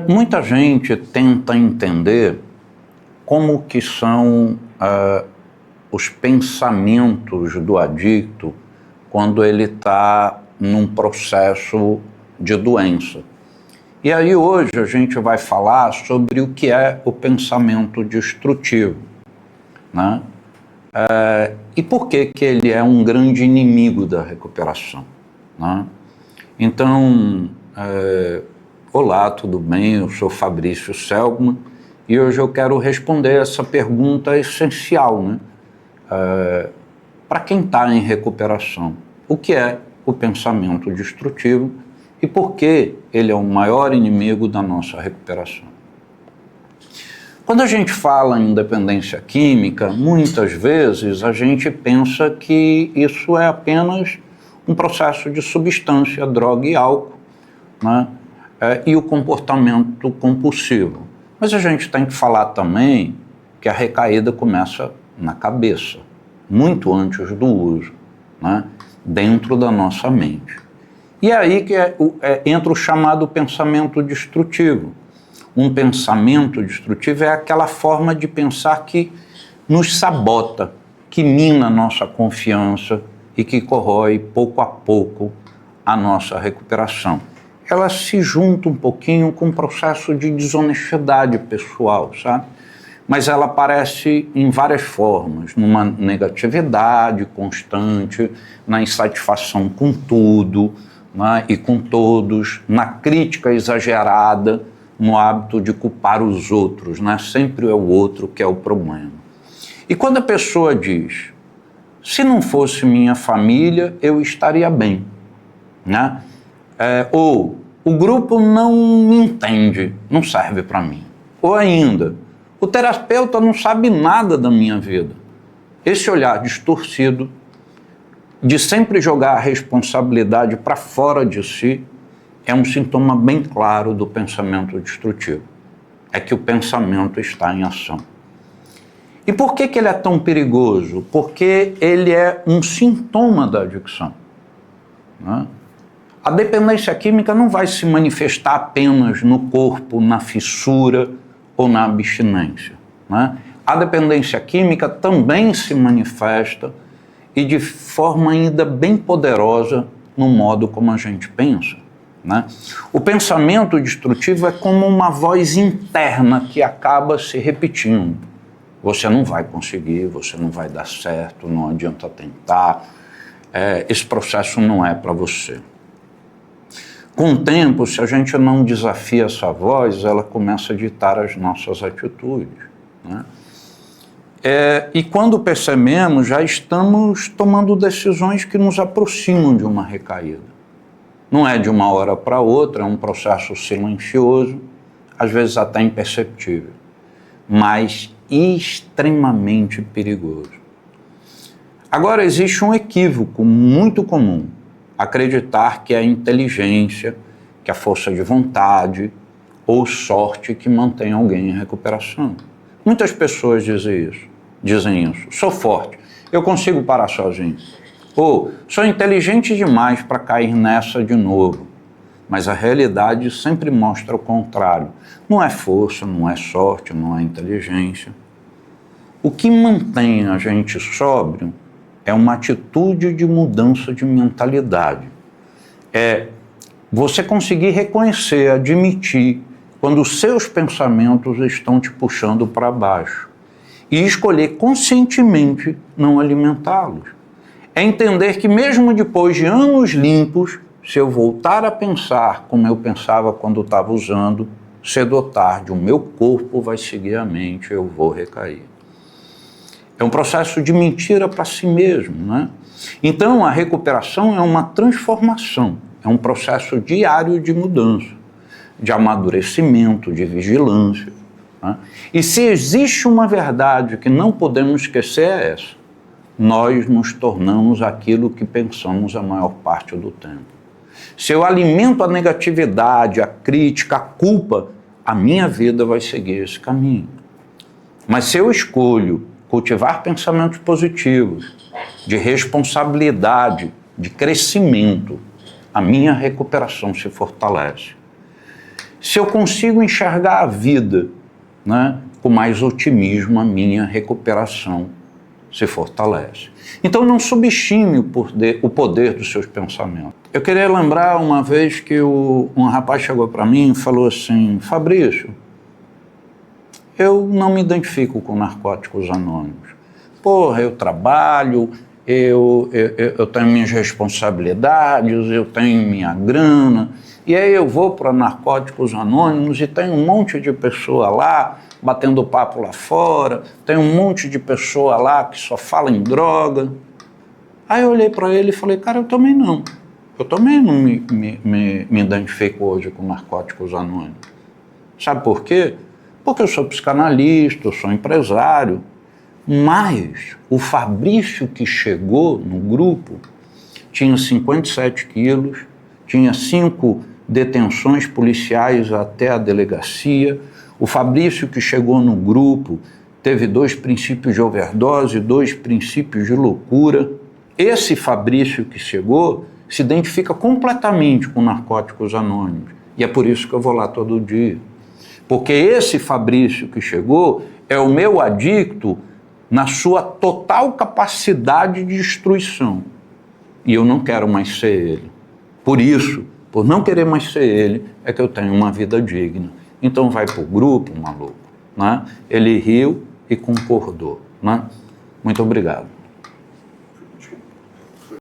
Muita gente tenta entender como que são os pensamentos do adicto quando ele está num processo de doença. E aí hoje a gente vai falar sobre o que é o pensamento destrutivo, né? E por que que ele é um grande inimigo da recuperação, né? Então, olá, tudo bem? Eu sou Fabrício Selgman e hoje eu quero responder essa pergunta essencial, né? Para quem está em recuperação, o que é o pensamento destrutivo e por que ele é o maior inimigo da nossa recuperação? Quando a gente fala em dependência química, muitas vezes a gente pensa que isso é apenas um processo de substância, droga e álcool, né? E o comportamento compulsivo. Mas a gente tem que falar também que a recaída começa na cabeça, muito antes do uso, né? Dentro da nossa mente. E aí que entra o chamado pensamento destrutivo. Um pensamento destrutivo é aquela forma de pensar que nos sabota, que mina a nossa confiança e que corrói pouco a pouco a nossa recuperação. Ela se junta um pouquinho com o processo de desonestidade pessoal, sabe? Mas ela aparece em várias formas, numa negatividade constante, na insatisfação com tudo, né, e com todos, na crítica exagerada, no hábito de culpar os outros, né? Sempre é o outro que é o problema. E quando a pessoa diz, se não fosse minha família, eu estaria bem, né? Ou o grupo não me entende, não serve para mim. Ou ainda, o terapeuta não sabe nada da minha vida. Esse olhar distorcido de sempre jogar a responsabilidade para fora de si é um sintoma bem claro do pensamento destrutivo. É que o pensamento está em ação. E por que que ele é tão perigoso? Porque ele é um sintoma da adicção, né? A dependência química não vai se manifestar apenas no corpo, na fissura ou na abstinência, né? A dependência química também se manifesta e de forma ainda bem poderosa no modo como a gente pensa, né? O pensamento destrutivo é como uma voz interna que acaba se repetindo. Você não vai conseguir, você não vai dar certo, não adianta tentar, esse processo não é para você. Com o tempo, se a gente não desafia essa voz, ela começa a ditar as nossas atitudes, né? E quando percebemos, já estamos tomando decisões que nos aproximam de uma recaída. Não é de uma hora para outra, é um processo silencioso, às vezes até imperceptível, mas extremamente perigoso. Agora, existe um equívoco muito comum, acreditar que é a inteligência, que a força de vontade ou sorte que mantém alguém em recuperação. Muitas pessoas dizem isso. Sou forte, eu consigo parar sozinho. Ou sou inteligente demais para cair nessa de novo. Mas a realidade sempre mostra o contrário. Não é força, não é sorte, não é inteligência. O que mantém a gente sóbrio é uma atitude de mudança de mentalidade. É você conseguir reconhecer, admitir quando os seus pensamentos estão te puxando para baixo e escolher conscientemente não alimentá-los. É entender que mesmo depois de anos limpos, se eu voltar a pensar como eu pensava quando estava usando, cedo ou tarde o meu corpo vai seguir a mente, eu vou recair. É um processo de mentira para si mesmo, né? Então, a recuperação é uma transformação, é um processo diário de mudança, de amadurecimento, de vigilância, né? E se existe uma verdade que não podemos esquecer é essa: nós nos tornamos aquilo que pensamos a maior parte do tempo. Se eu alimento a negatividade, a crítica, a culpa, a minha vida vai seguir esse caminho. Mas se eu escolho cultivar pensamentos positivos, de responsabilidade, de crescimento, a minha recuperação se fortalece. Se eu consigo enxergar a vida, né, com mais otimismo, a minha recuperação se fortalece. Então não subestime o poder dos seus pensamentos. Eu queria lembrar uma vez que um rapaz chegou para mim e falou assim: Fabrício, eu não me identifico com Narcóticos Anônimos. Porra, eu trabalho, eu tenho minhas responsabilidades, eu tenho minha grana, e aí eu vou para Narcóticos Anônimos e tem um monte de pessoa lá batendo papo lá fora, tem um monte de pessoa lá que só fala em droga. Aí eu olhei para ele e falei: cara, eu também não. Eu também não me identifico hoje com Narcóticos Anônimos. Sabe por quê? Porque eu sou psicanalista, eu sou empresário. Mas o Fabrício que chegou no grupo tinha 57 quilos, tinha 5 detenções policiais até a delegacia. O Fabrício que chegou no grupo teve 2 princípios de overdose, 2 princípios de loucura. Esse Fabrício que chegou se identifica completamente com Narcóticos Anônimos. E é por isso que eu vou lá todo dia. Porque esse Fabrício que chegou é o meu adicto na sua total capacidade de destruição. E eu não quero mais ser ele. Por isso, por não querer mais ser ele, é que eu tenho uma vida digna. Então vai para o grupo, maluco. Né? Ele riu e concordou. Né? Muito obrigado.